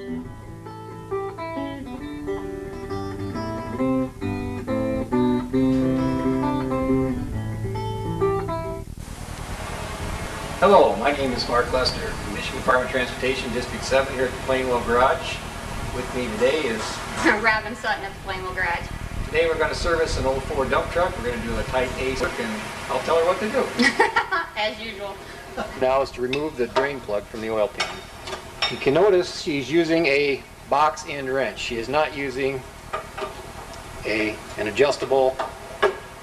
Hello, my name is Mark Lester from Michigan Department of Transportation, District 7 here at the Plainwell Garage. With me today is Robin Sutton at the Plainwell Garage. Today we're going to service an old Ford dump truck. We're going to do a Type A circuit and I'll tell her what to do. As usual. Now is to remove the drain plug from the oil pan. You can notice she's using a box end wrench. She is not using an adjustable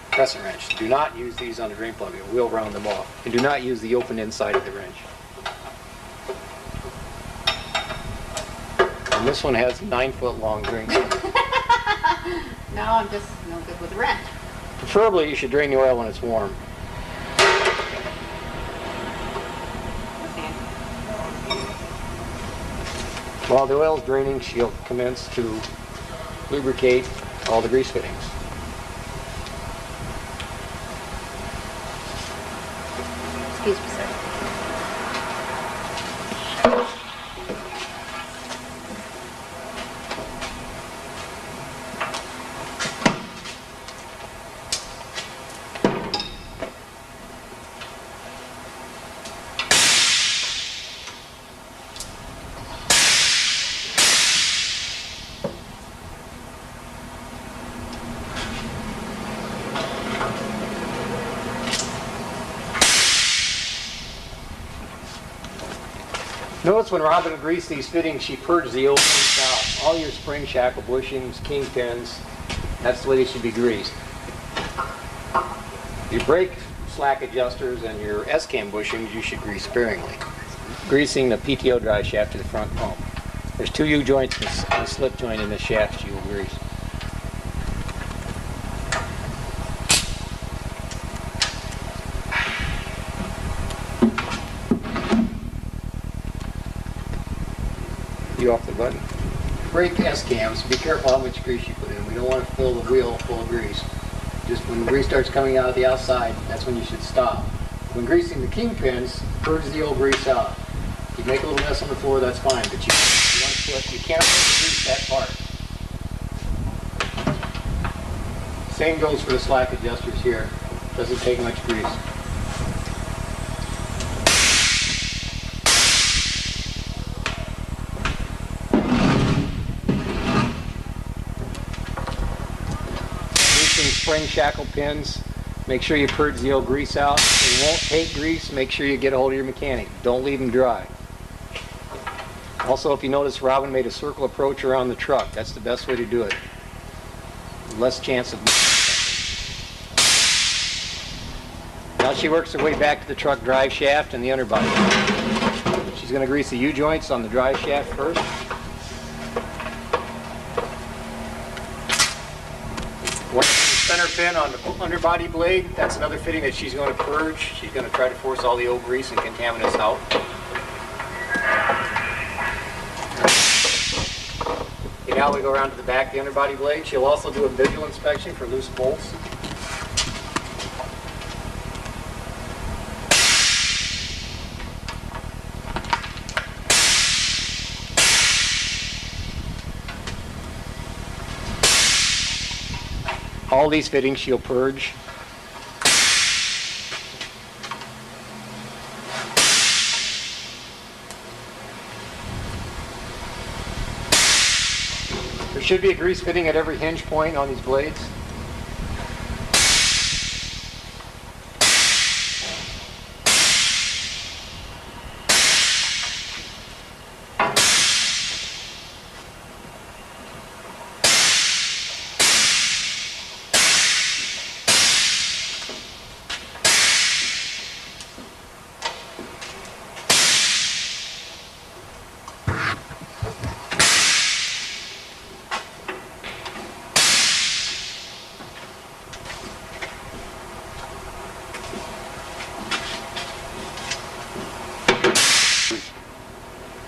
crescent wrench. Do not use these on the drain plug. It will round them off. And do not use the open inside of the wrench. And this one has 9-foot long drain plug. No, I'm just no good with the wrench. Preferably you should drain the oil when it's warm. While the oil is draining, she'll commence to lubricate all the grease fittings. Excuse me, sir. Notice when Robin greased these fittings, she purged the old grease out. All your spring shackle bushings, kingpins, that's the way they should be greased. Your brake slack adjusters and your S-cam bushings you should grease sparingly. Greasing the PTO drive shaft to the front pump. There's 2 U-joints and a slip joint in the shaft you will grease. You off the button. Brake S-cams, be careful how much grease you put in. We don't want to fill the wheel full of grease. Just when the grease starts coming out of the outside, that's when you should stop. When greasing the kingpins, purge the old grease out. If you make a little mess on the floor, that's fine, but you can't grease that part. Same goes for the slack adjusters here. Doesn't take much grease. Spring shackle pins, make sure you purge the old grease out. If you won't take grease, make sure you get a hold of your mechanic. Don't leave them dry. Also, if you notice, Robin made a circle approach around the truck. That's the best way to do it. Less chance of Now she works her way back to the truck drive shaft and the underbody. She's going to grease the U-joints on the drive shaft first. Center pin on the underbody blade, that's another fitting that she's going to purge. She's going to try to force all the old grease and contaminants out. Okay, now we go around to the back of the underbody blade. She'll also do a visual inspection for loose bolts. All these fittings she'll purge. There should be a grease fitting at every hinge point on these blades.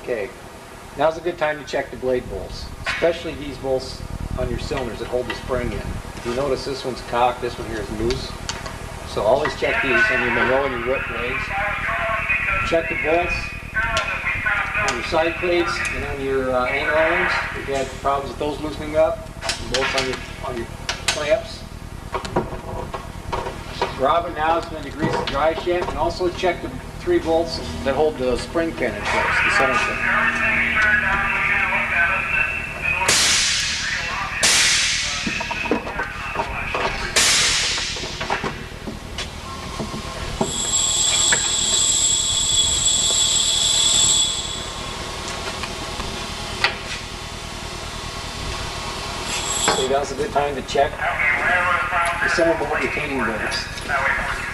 Okay, now's a good time to check the blade bolts, especially these bolts on your cylinders that hold the spring in. You notice this one's cocked, this one here is loose. So always check these on your Monroe and your root blades. Check the bolts. on your side plates and on your angle irons. If you had problems with those loosening up, bolts on your clamps. Robin now is going to grease the drive shaft and also check the 3 bolts that hold the spring pin in place, the center pin. So now's a good time to check the center bolt retaining bolts,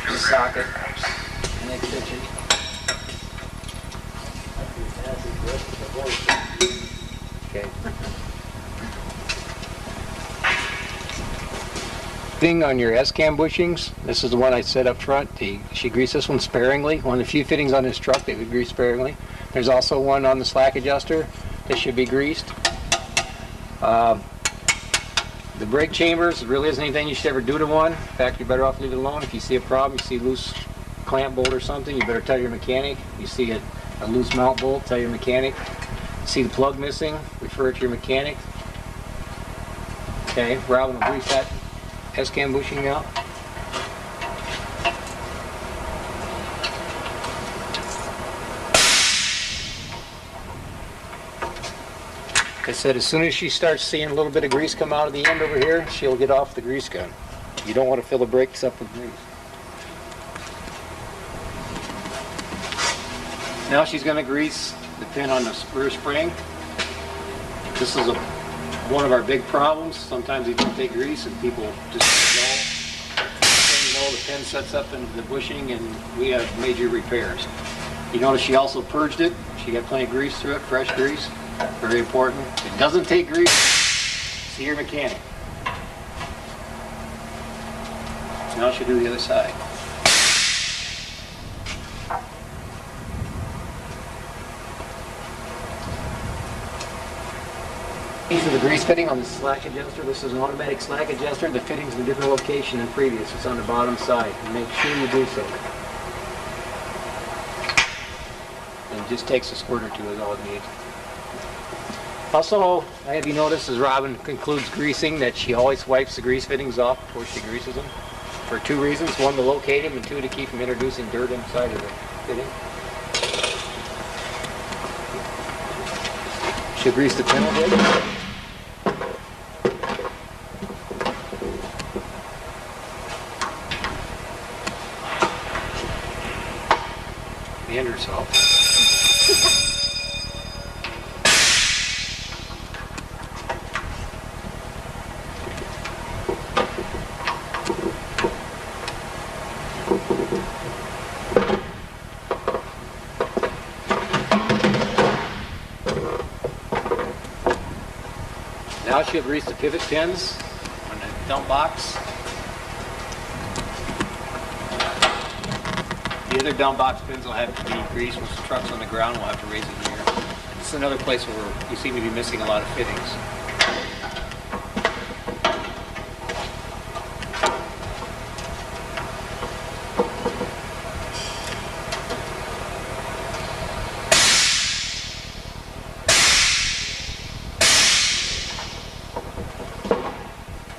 the socket, and the extension. Okay. Thing on your S-cam bushings, this is the one I set up front. She greased this one sparingly. One of the few fittings on this truck that we grease sparingly. There's also one on the slack adjuster that should be greased. The brake chambers, there really isn't anything you should ever do to one. In fact, you're better off leave it alone. If you see a problem, you see a loose clamp bolt or something, you better tell your mechanic. You see a loose mount bolt, tell your mechanic. See the plug missing, refer it to your mechanic. Okay, Robin will grease that S-cam bushing now. Like I said, as soon as she starts seeing a little bit of grease come out of the end over here, she'll get off the grease gun. You don't want to fill the brakes up with grease. Now she's going to grease the pin on the rear spring. This is one of our big problems. Sometimes we don't take grease and people just don't. You know, the pin sets up into the bushing and we have major repairs. You notice she also purged it. She got plenty of grease through it, fresh grease. Very important. It doesn't take grease. See your mechanic. Now she'll do the other side. These are the grease fitting on the slack adjuster. This is an automatic slack adjuster. The fitting's in a different location than previous. It's on the bottom side. Make sure you do so. And it just takes a squirt or two is all it needs. Also, I have you notice as Robin concludes greasing that she always wipes the grease fittings off before she greases them. For 2 reasons. 1, to locate them, and 2, to keep from introducing dirt inside of the fitting. She'll grease the pin a bit. And herself. Now she'll grease the pivot pins on the dump box. The other dump box pins will have to be greased. Once the truck's on the ground, we'll have to raise it here. This is another place where you seem to be missing a lot of fittings.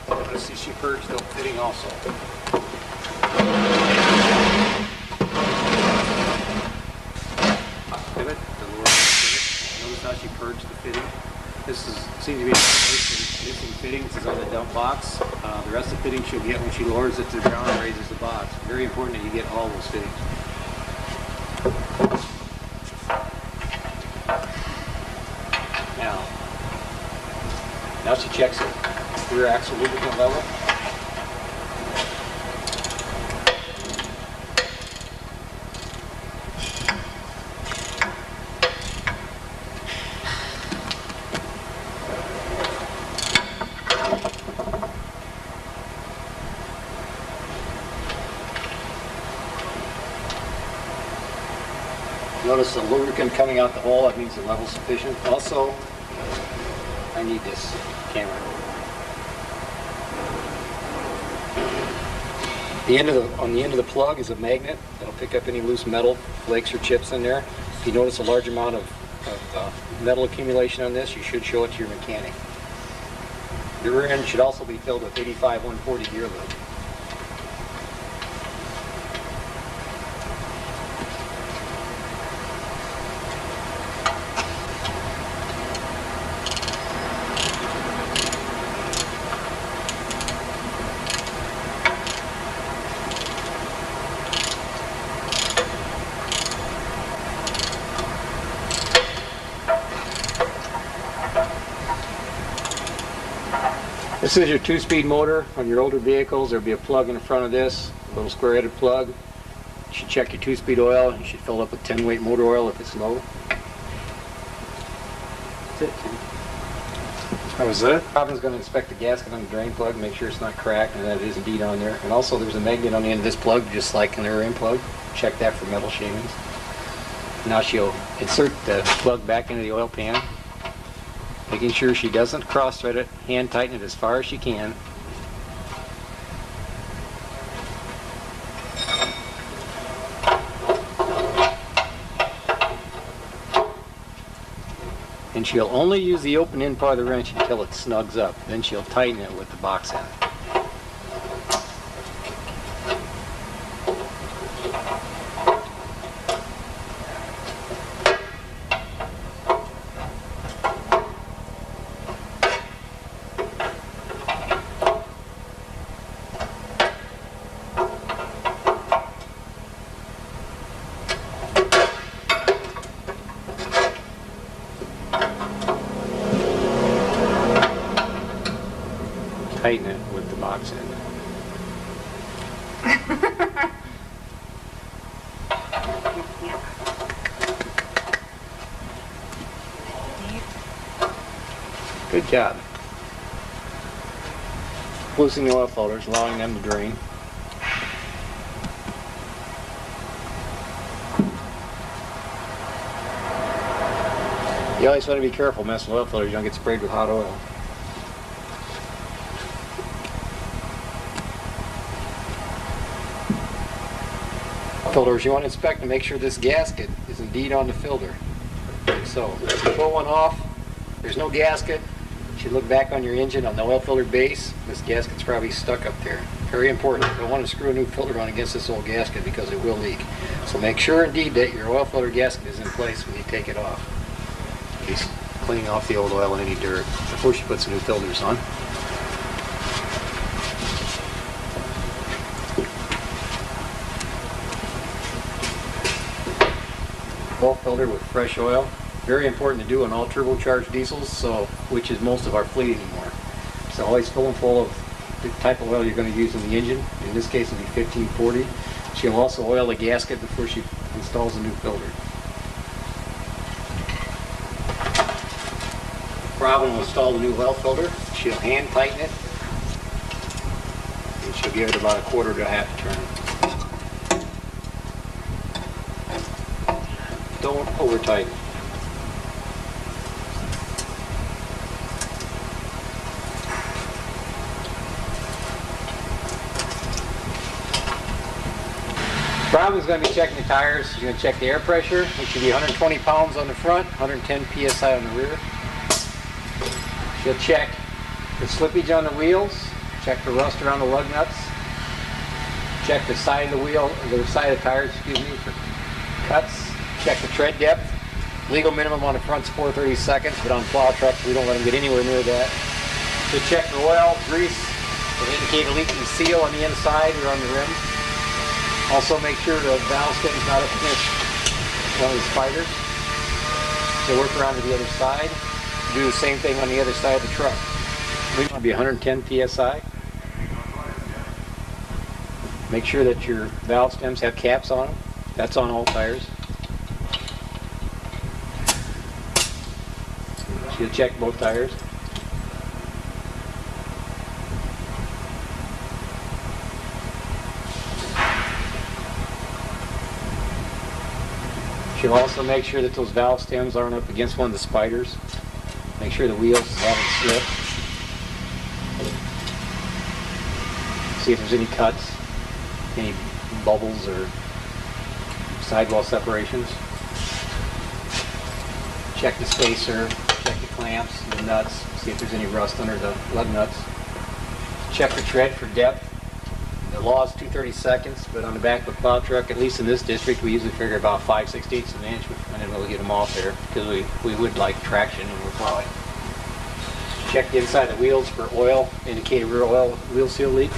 Notice she purged the fitting also. Pivot, the lower pivot. Notice how she purged the fitting. This seems to be the missing fittings is on the dump box. The rest of the fitting she'll get when she lowers it to the ground and raises the box. Very important that you get all those fittings. Now she checks the rear axle lubricant level. Notice the lubricant coming out the hole, that means the level's sufficient. Also, I need this camera. On the end of the plug is a magnet that'll pick up any loose metal, flakes or chips in there. If you notice a large amount of of metal accumulation on this, you should show it to your mechanic. The rear end should also be filled with 85 140 gear lube. This is your 2-speed motor. On your older vehicles, there'll be a plug in the front of this, a little square-headed plug. You should check your 2-speed oil. You should fill up with 10-weight motor oil if it's low. That's it. That was it? Robin's going to inspect the gasket on the drain plug, make sure it's not cracked and that it is indeed on there. And also there's a magnet on the end of this plug, just like in the rear end plug. Check that for metal shavings. Now she'll insert the plug back into the oil pan, making sure she doesn't cross-thread it, hand tighten it as far as she can. And she'll only use the open end part of the wrench until it snugs up. Then she'll tighten it with the box end. Tighten it with the box end. Good job. Loosening the oil filters, allowing them to drain. You always want to be careful messing with oil filters, you don't get sprayed with hot oil. Filters, you want to inspect to make sure this gasket is indeed on the filter. Like so. If you pull one off, there's no gasket. You should look back on your engine on the oil filter base. This gasket's probably stuck up there. Very important. You don't want to screw a new filter on against this old gasket because it will leak. So make sure indeed that your oil filter gasket is in place when you take it off. He's cleaning off the old oil and any dirt before she puts the new filters on. Oil filter with fresh oil. Very important to do on all turbocharged diesels, which is most of our fleet anymore. So always fill them full of the type of oil you're going to use in the engine. In this case, it'll be 1540. She'll also oil the gasket before she installs a new filter. Robin will install the new oil filter. She'll hand tighten it, and she'll give it about a quarter to a half turn. Don't over tighten. Robin's going to be checking the tires. She's going to check the air pressure, which should be 120 pounds on the front, 110 psi on the rear. She'll check the slippage on the wheels, check for rust around the lug nuts, check the side of the wheel, the side of the tires, for cuts. Check the tread depth. Legal minimum on the front's 4/32, but on plow trucks we don't let them get anywhere near that. So check for oil, grease, and indicate a leaking seal on the inside or on the rim. Also make sure the valve stem's not up against one of the spiders. So work around to the other side. Do the same thing on the other side of the truck. We want to be 110 psi. Make sure that your valve stems have caps on them. That's on all tires. You'll check both tires. She'll also make sure that those valve stems aren't up against one of the spiders. Make sure the wheels haven't slipped. See if there's any cuts, any bubbles or sidewall separations. Check the spacer, check the clamps, the nuts, see if there's any rust under the lug nuts. Check the tread for depth. The law is 2/32, but on the back of a plow truck, at least in this district, we usually figure about 5/16 of an inch, and then we'll get them off there because we would like traction when we're plowing. Check the inside of the wheels for oil, indicate a rear oil wheel seal leak.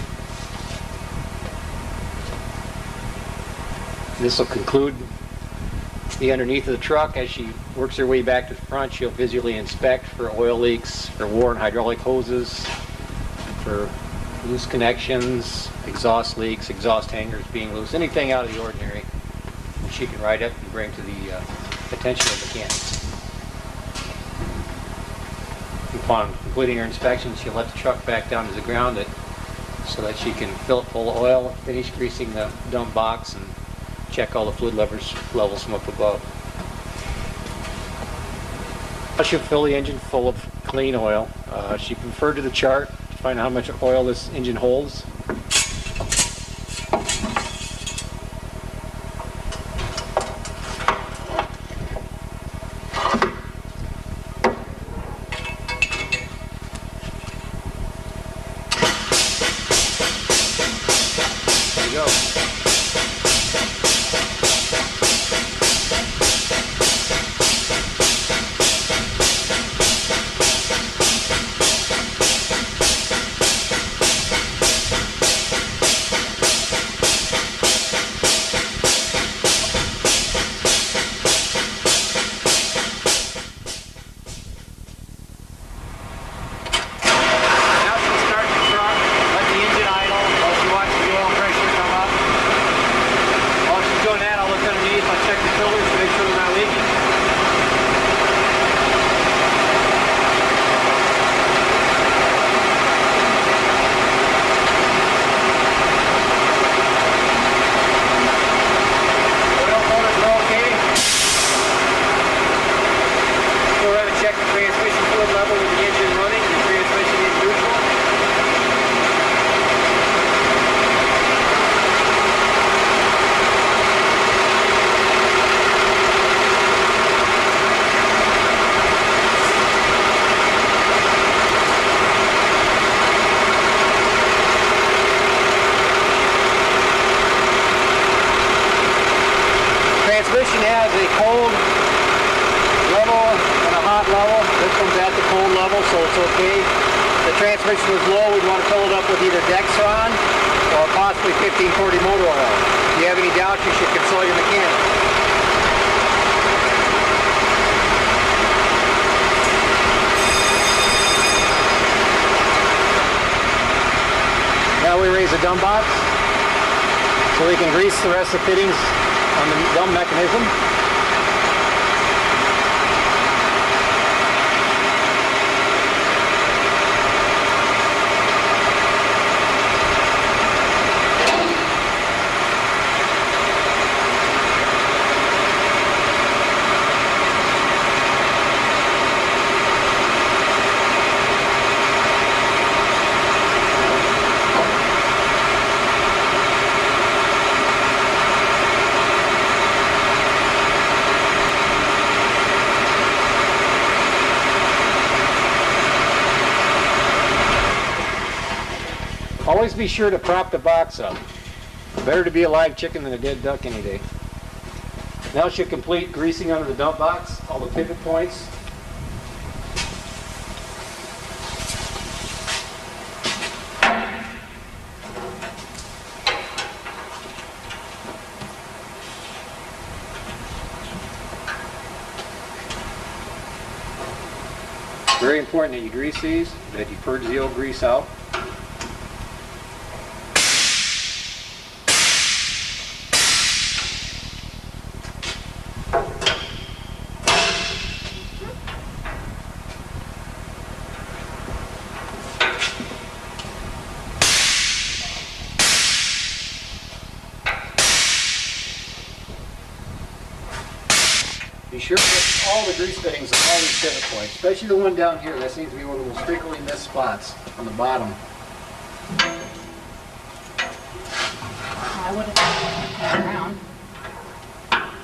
This will conclude the underneath of the truck. As she works her way back to the front, she'll visually inspect for oil leaks, for worn hydraulic hoses, for loose connections, exhaust leaks, exhaust hangers being loose, anything out of the ordinary. She can write up and bring to the attention of mechanics. Upon completing her inspection, she'll let the truck back down to the ground so that she can fill it full of oil, finish greasing the dump box, and check all the fluid levels from up above. She'll fill the engine full of clean oil. She can refer to the chart to find out how much oil this engine holds. There you go. Transmission has a cold level and a hot level. This one's at the cold level, so it's okay. If the transmission was low, we'd want to fill it up with either Dexron or possibly 1540 motor oil. If you have any doubts, you should consult your mechanic. Now we raise the dump box so we can grease the rest of the fittings on the dump mechanism. Always be sure to prop the box up. Better to be a live chicken than a dead duck any day. Now she'll complete greasing under the dump box, all the pivot points. Very important that you grease these, that you purge the old grease out. Be sure to get all the grease fittings on all these pivot points, especially the one down here. That seems to be one of the most frequently missed spots on the bottom. I would have turned around.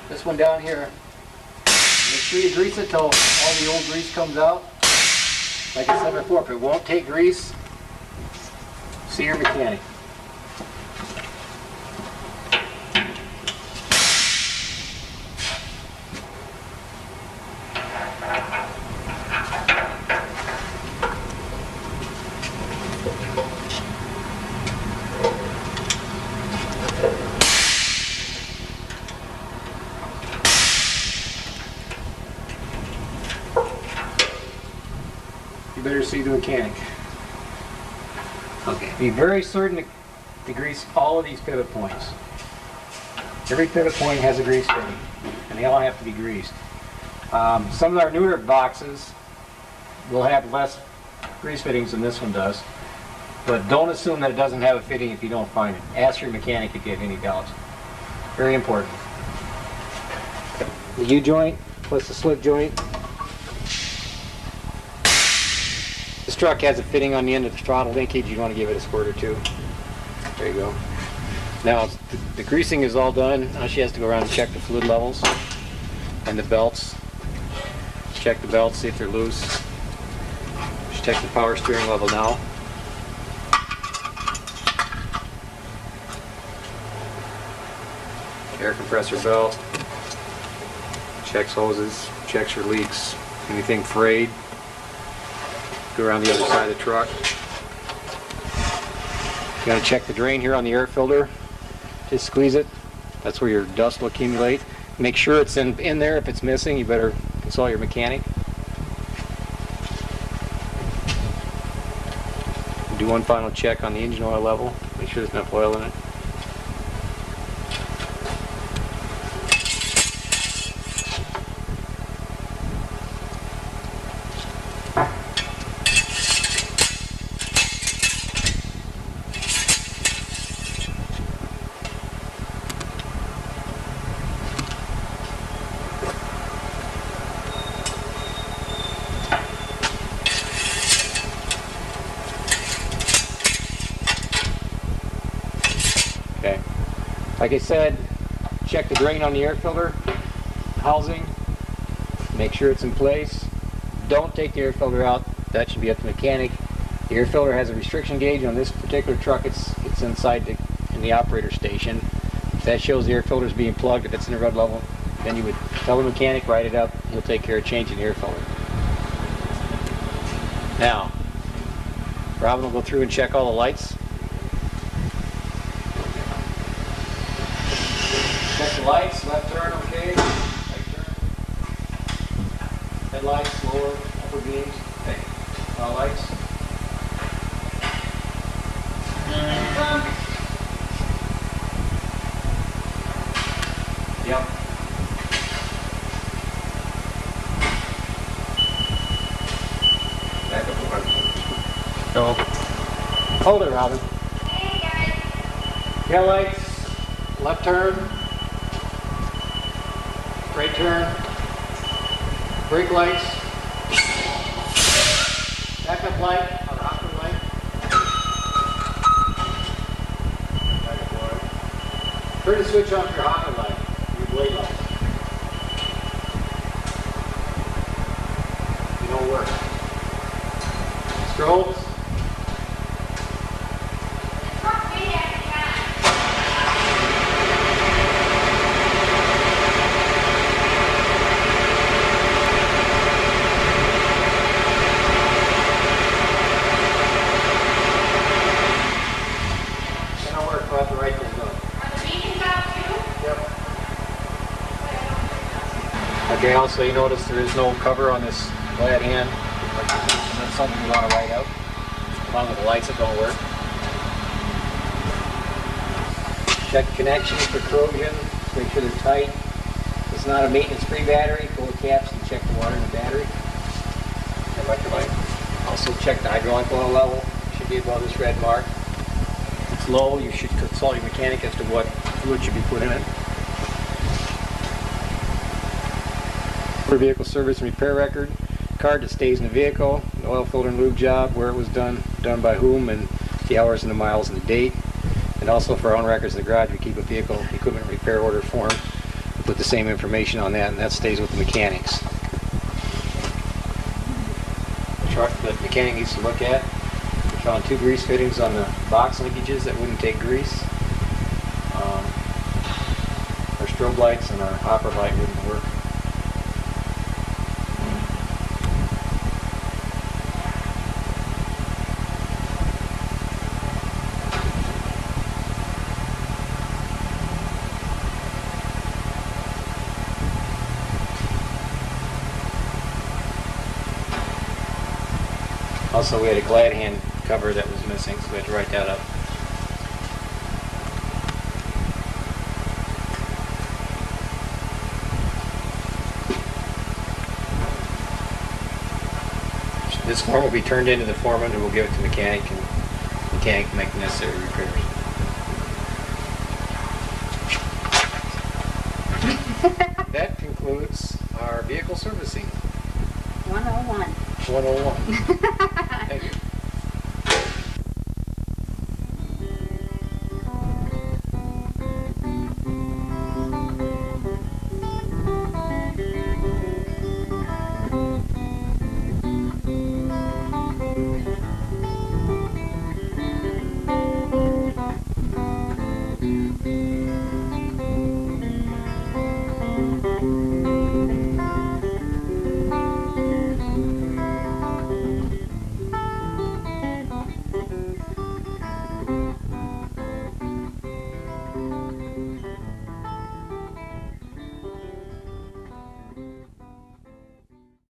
This one down here, make sure you grease it till all the old grease comes out. Like I said before, if it won't take grease, see your mechanic. You better see the mechanic. Okay. Be very certain to grease all of these pivot points. Every pivot point has a grease fitting, and they all have to be greased. Some of our newer boxes will have less grease fittings than this one does, but don't assume that it doesn't have a fitting if you don't find it. Ask your mechanic if you have any doubts. Very important. The U-joint plus the slip joint. This truck has a fitting on the end of the throttle linkage. You want to give it a squirt or two. There you go. Now the greasing is all done. Now she has to go around and check the fluid levels and the belts. Check the belts, see if they're loose. Just check the power steering level now. Air compressor belt. Checks hoses, checks your leaks. Anything frayed. Go around the other side of the truck. You gotta check the drain here on the air filter. Just squeeze it. That's where your dust will accumulate. Make sure it's in there. If it's missing, you better consult your mechanic. Do one final check on the engine oil level. Make sure there's enough oil in it. Okay. Like I said, check the drain on the air filter housing. Make sure it's in place. Don't take the air filter out. That should be up to the mechanic. The air filter has a restriction gauge on this particular truck. It's inside in the operator station. If that shows the air filter is being plugged, if it's in the red level, then you would tell the mechanic, write it up. He'll take care of changing the air filter. Now, Robin will go through and check all the lights. Check the lights, left turn, okay, right turn. Headlights, lower, upper beams, okay. All lights. Yep. Back up the front. No. Hold it, Robin. Hey guys. Tail lights, left turn. Right turn, brake lights, backup light, or hopper light, backup light. Turn the switch off your hopper light, your blade light. They don't work. Strobes. Okay, also you notice there is no cover on this glad hand. That's something you want to write out, along with the lights that don't work. Check connections for corrosion, make sure they're tight. It's not a maintenance-free battery. Pull the caps and check the water in the battery. Electrolyte. Also check the hydraulic oil level. It should be above this red mark. If it's low, you should consult your mechanic as to what fluid should be put in it. Vehicle service and repair record, card that stays in the vehicle, the oil filter and lube job, where it was done by whom, and the hours and the miles and the date. And also for our own records in the garage, we keep a vehicle equipment repair order form. We put the same information on that, and that stays with the mechanics. truck that the mechanic needs to look at. We found 2 grease fittings on the box linkages that wouldn't take grease. Our strobe lights and our hopper light wouldn't work. Also, we had a glad hand cover that was missing, so we had to write that up. This form will be turned into the foreman, who will give it to the mechanic, and the mechanic can make the necessary repairs. That concludes our vehicle servicing 101. 101. Thank you.